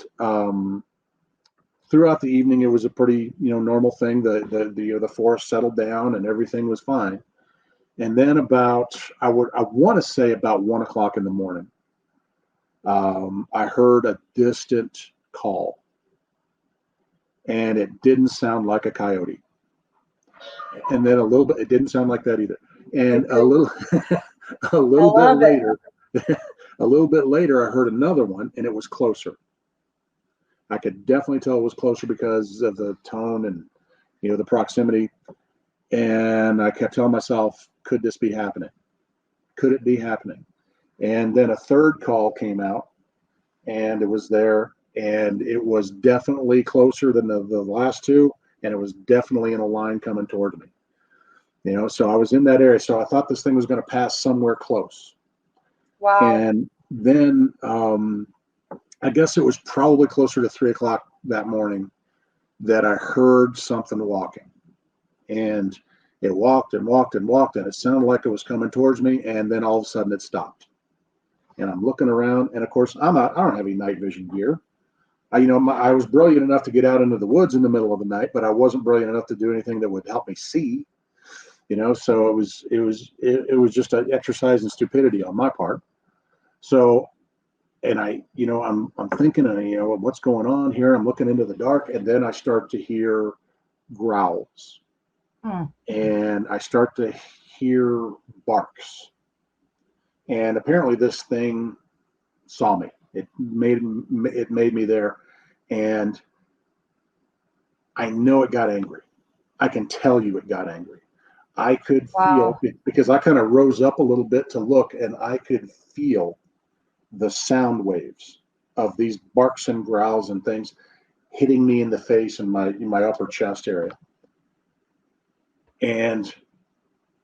throughout the evening, it was a pretty, normal thing. The forest settled down and everything was fine. And then I want to say about 1 o'clock in the morning, I heard a distant call, and it didn't sound like a coyote. And then a little bit, it didn't sound like that either. And a I little bit love it. later, a little bit later, I heard another one, and it was closer. I could definitely tell it was closer because of the tone and, the proximity. And I kept telling myself, could this be happening? Could it be happening? And then a third call came out, and it was there, and it was definitely closer than the last two, and it was definitely in a line coming towards me. So I was in that area, so I thought this thing was going to pass somewhere close. Wow. And then I guess it was probably closer to 3 o'clock that morning that I heard something walking. And it walked and walked and walked, and it sounded like it was coming towards me, and then all of a sudden it stopped. And I'm looking around, and of course I don't have any night vision gear. I was brilliant enough to get out into the woods in the middle of the night, but I wasn't brilliant enough to do anything that would help me see. So it was just an exercise in stupidity on my part. So, and I'm thinking, what's going on here? I'm looking into the dark, and then I start to hear growls. Hmm. And I start to hear barks. And apparently this thing saw me. It made me there. And I know it got angry. I can tell you it got angry. I could feel Wow. it because I kind of rose up a little bit to look, and I could feel the sound waves of these barks and growls and things hitting me in the face and in my upper chest area. And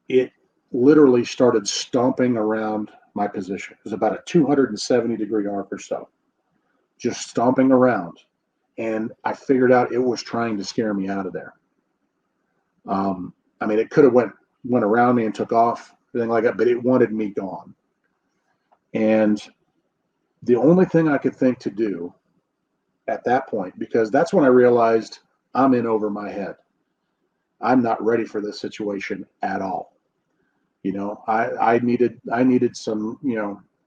it literally started stomping around my position. It was about a 270-degree arc or so, just stomping around. And I figured out it was trying to scare me out of there. It could have went around me and took off, everything like that, but it wanted me gone. And the only thing I could think to do at that point, because that's when I realized I'm in over my head. I'm not ready for this situation at all. I needed some,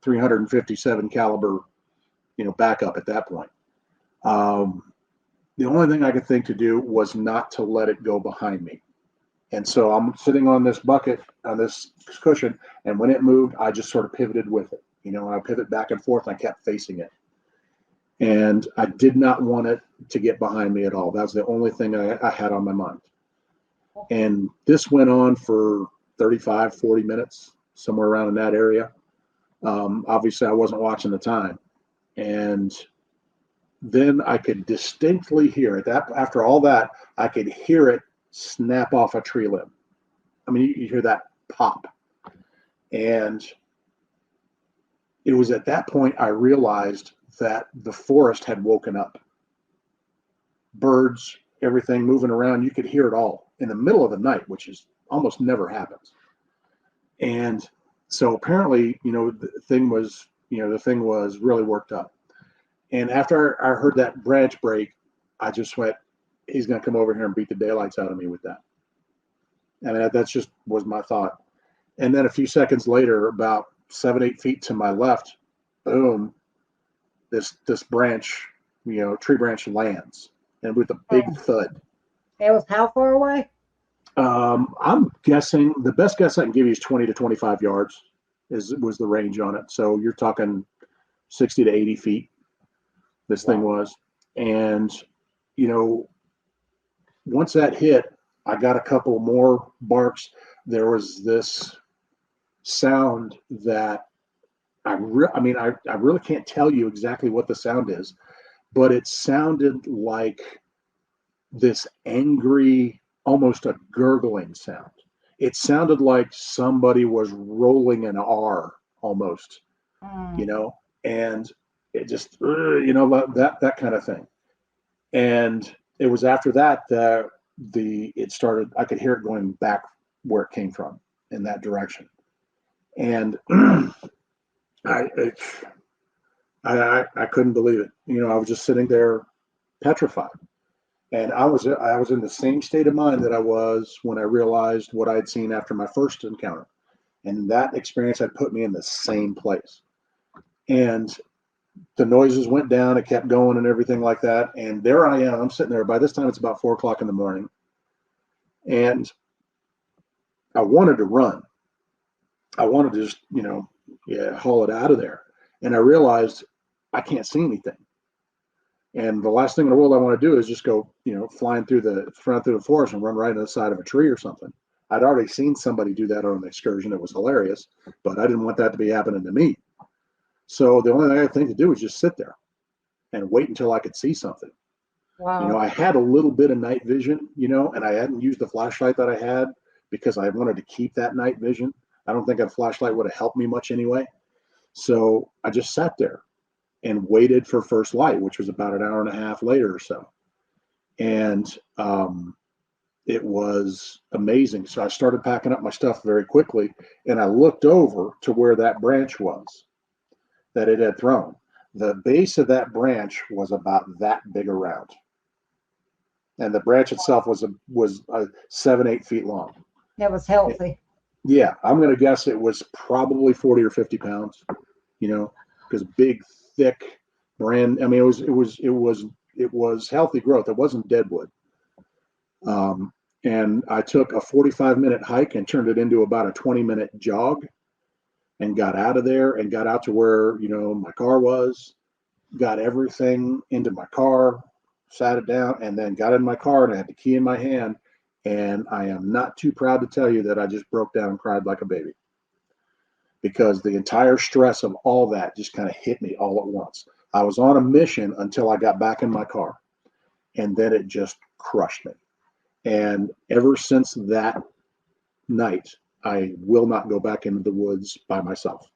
357 caliber, backup at that point. The only thing I could think to do was not to let it go behind me. And so I'm sitting on this bucket, on this cushion, and when it moved, I just sort of pivoted with it. I pivot back and forth, and I kept facing it. And I did not want it to get behind me at all. That was the only thing I had on my mind. And this went on for 35, 40 minutes, somewhere around in that area. Obviously, I wasn't watching the time. And then I could distinctly hear it. After all that, I could hear it snap off a tree limb. You hear that pop. And it was at that point I realized that the forest had woken up. Birds, everything moving around, you could hear it all in the middle of the night, which is almost never happens. And so apparently, the thing was really worked up. And after I heard that branch break, I just went, he's going to come over here and beat the daylights out of me with that. And that's just was my thought. And then a few seconds later, about 7, 8 feet to my left, boom, this branch, tree branch lands, and with a big Oh, thud. it was how far away? I'm guessing the best guess I can give you is 20 to 25 yards was the range on it. So you're talking 60 to 80 feet. This thing Wow. was, and you know, once that hit, I got a couple more barks. There was this sound that I really can't tell you exactly what the sound is, but it sounded like this angry, almost a gurgling sound. It sounded like somebody was rolling an R almost, you Mm. know, and it just, that kind of thing. And it was after that that it started. I could hear it going back where it came from in that direction, and I, it, I couldn't believe it. I was just sitting there petrified. And I was in the same state of mind that I was when I realized what I'd seen after my first encounter. And that experience had put me in the same place. And the noises went down, it kept going and everything like that. And there I am. I'm sitting there. By this time it's about 4 o'clock in the morning. And I wanted to run. I wanted to just, yeah, haul it out of there. And I realized I can't see anything. And the last thing in the world I want to do is just go, flying through the forest and run right into the side of a tree or something. I'd already seen somebody do that on an excursion. It was hilarious, but I didn't want that to be happening to me. So the only thing I had to think to do was just sit there and wait until I could see something. Wow. I had a little bit of night vision, and I hadn't used the flashlight that I had because I wanted to keep that night vision. I don't think a flashlight would have helped me much anyway. So I just sat there and waited for first light, which was about an hour and a half later or so. And it was amazing. So I started packing up my stuff very quickly, and I looked over to where that branch was that it had thrown. The base of that branch was about that big around, and the branch itself was 7, 8 feet long. It was healthy. Yeah, I'm going to guess it was probably 40 or 50 pounds. You know, because big, thick brand. I mean, it was healthy growth. It wasn't deadwood. And I took a 45-minute hike and turned it into about a 20-minute jog and got out of there and got out to where, my car was, got everything into my car, sat it down, and then got in my car and I had the key in my hand. And I am not too proud to tell you that I just broke down and cried like a baby because the entire stress of all that just kind of hit me all at once. I was on a mission until I got back in my car, and then it just crushed me. And ever since that night, I will not go back into the woods by myself.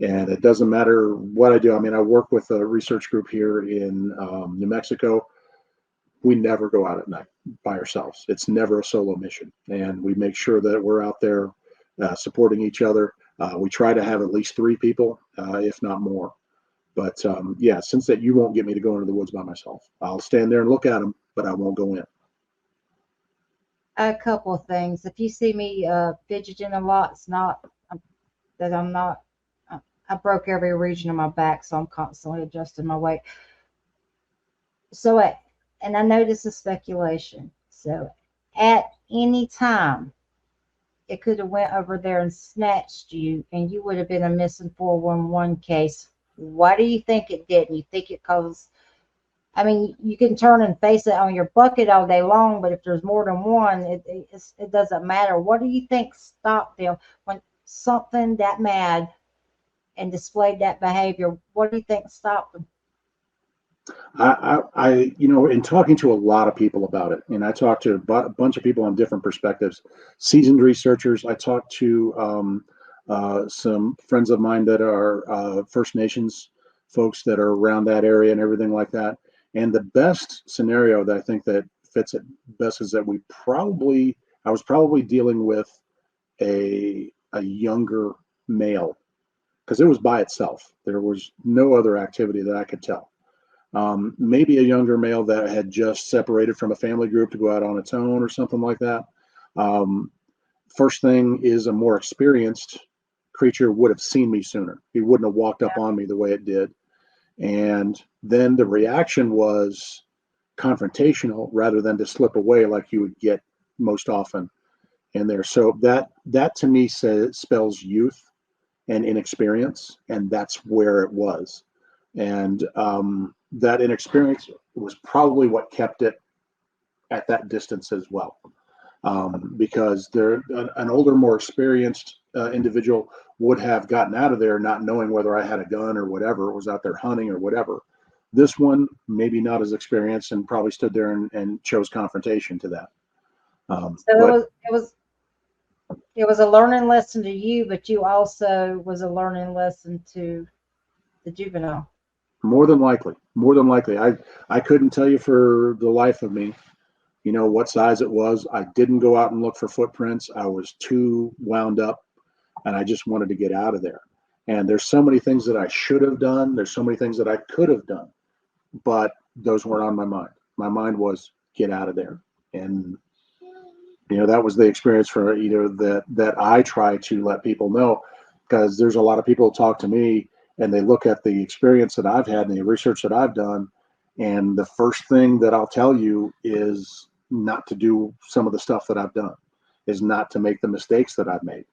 And it doesn't matter what I do. I mean, I work with a research group here in New Mexico. We never go out at night by ourselves. It's never a solo mission. And we make sure that we're out there supporting each other. We try to have at least 3 people, if not more. But yeah, since that, you won't get me to go into the woods by myself. I'll stand there and look at them, but I won't go in. A couple of things. If you see me fidgeting a lot, it's not that I'm not. I broke every region of my back, so I'm constantly adjusting my weight. So, and I know this is speculation. So, at any time, it could have went over there and snatched you, and you would have been a missing 411 case. Why do you think it didn't? You think it caused? I mean, you can turn and face it on your bucket all day long, but if there's more than one, it doesn't matter. What do you think stopped them when something that mad and displayed that behavior? What do you think stopped them? In talking to a lot of people about it, and I talked to a bunch of people on different perspectives, seasoned researchers. I talked to some friends of mine that are First Nations folks that are around that area and everything like that. And the best scenario that I think that fits it best is that I was probably dealing with a younger male because it was by itself. There was no other activity that I could tell. Maybe a younger male that had just separated from a family group to go out on its own or something like that. Um, First thing is, a more experienced creature would have seen me sooner. He wouldn't have walked up on me the way it did. And then the reaction was confrontational rather than to slip away like you would get most often in there. So that to me spells youth and inexperience, and that's where it was. And that inexperience was probably what kept it at that distance as well, because an older, more experienced individual would have gotten out of there not knowing whether I had a gun or whatever, was out there hunting or whatever. This one, maybe not as experienced, and probably stood there and chose confrontation to that. So But it was a learning lesson to you, but you also was a learning lesson to the juvenile. more than likely, I couldn't tell you for the life of me, what size it was. I didn't go out and look for footprints. I was too wound up, and I just wanted to get out of there. And there's so many things that I should have done. There's so many things that I could have done, but those weren't on my mind. My mind was get out of there. And that was the experience for that I try to let people know, because there's a lot of people who talk to me and they look at the experience that I've had and the research that I've done, and the first thing that I'll tell you is not to do some of the stuff that I've done, is not to make the mistakes that I've made.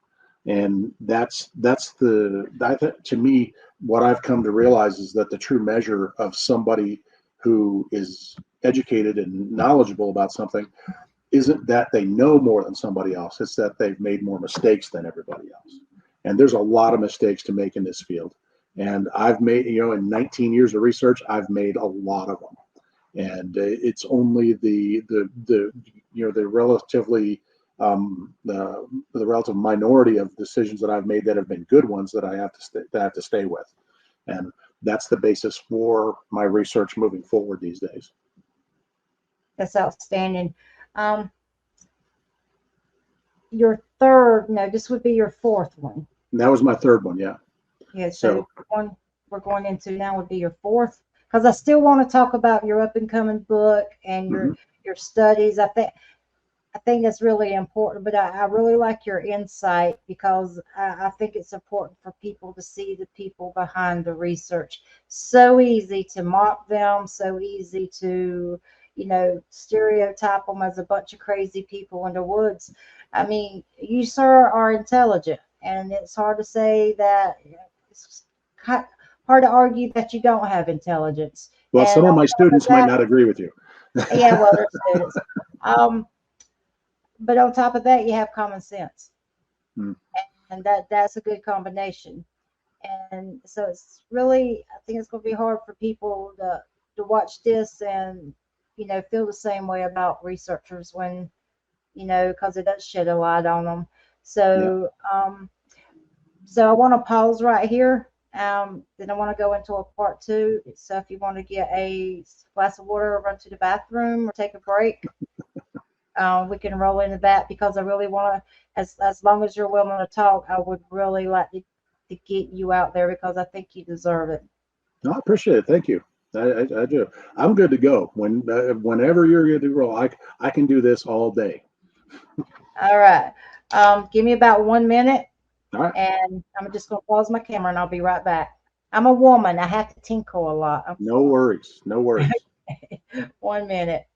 And to me, what I've come to realize is that the true measure of somebody who is educated and knowledgeable about something isn't that they know more than somebody else. It's that they've made more mistakes than everybody else. And there's a lot of mistakes to make in this field. And I've made, in 19 years of research, I've made a lot of them. And it's only the relatively the relative minority of decisions that I've made that have been good ones that I have to stay with. And that's the basis for my research moving forward these days. That's outstanding. Um, your third, no, this would be your fourth one. And that was my third one, yeah. Yeah, so one we're going into now would be your fourth, because I still want to talk about your up and coming book and your studies. I think that's really important, but I really like your insight, because I think it's important for people to see the people behind the research. So easy to mock them, so easy to, stereotype them as a bunch of crazy people in the woods. I mean, you, sir, are intelligent, and it's hard to say that, it's hard to argue that you don't have intelligence. Well, some And of on my top of students might that, not agree with you. yeah, well, they're students. Um, but on top of that, you have common sense, Hmm. and that's a good combination. And so it's really, I think it's going to be hard for people to watch this and feel the same way about researchers when because it does shed a light on them. Yeah. So so I want to pause right here. Then I want to go into a part two. So if you want to get a glass of water, or run to the bathroom, or take a break, we can roll into that, because I really want to, as long as you're willing to talk, I would really like to get you out there, because I think you deserve it. No, I appreciate it. Thank you. I do. I'm good to go. Whenever you're good to roll, I can do this all day. All right. Give me about 1 minute, All right. and I'm just going to pause my camera, and I'll be right back. I'm a woman. I have to tinkle a lot. I'm No sorry. worries. No worries. 1 minute.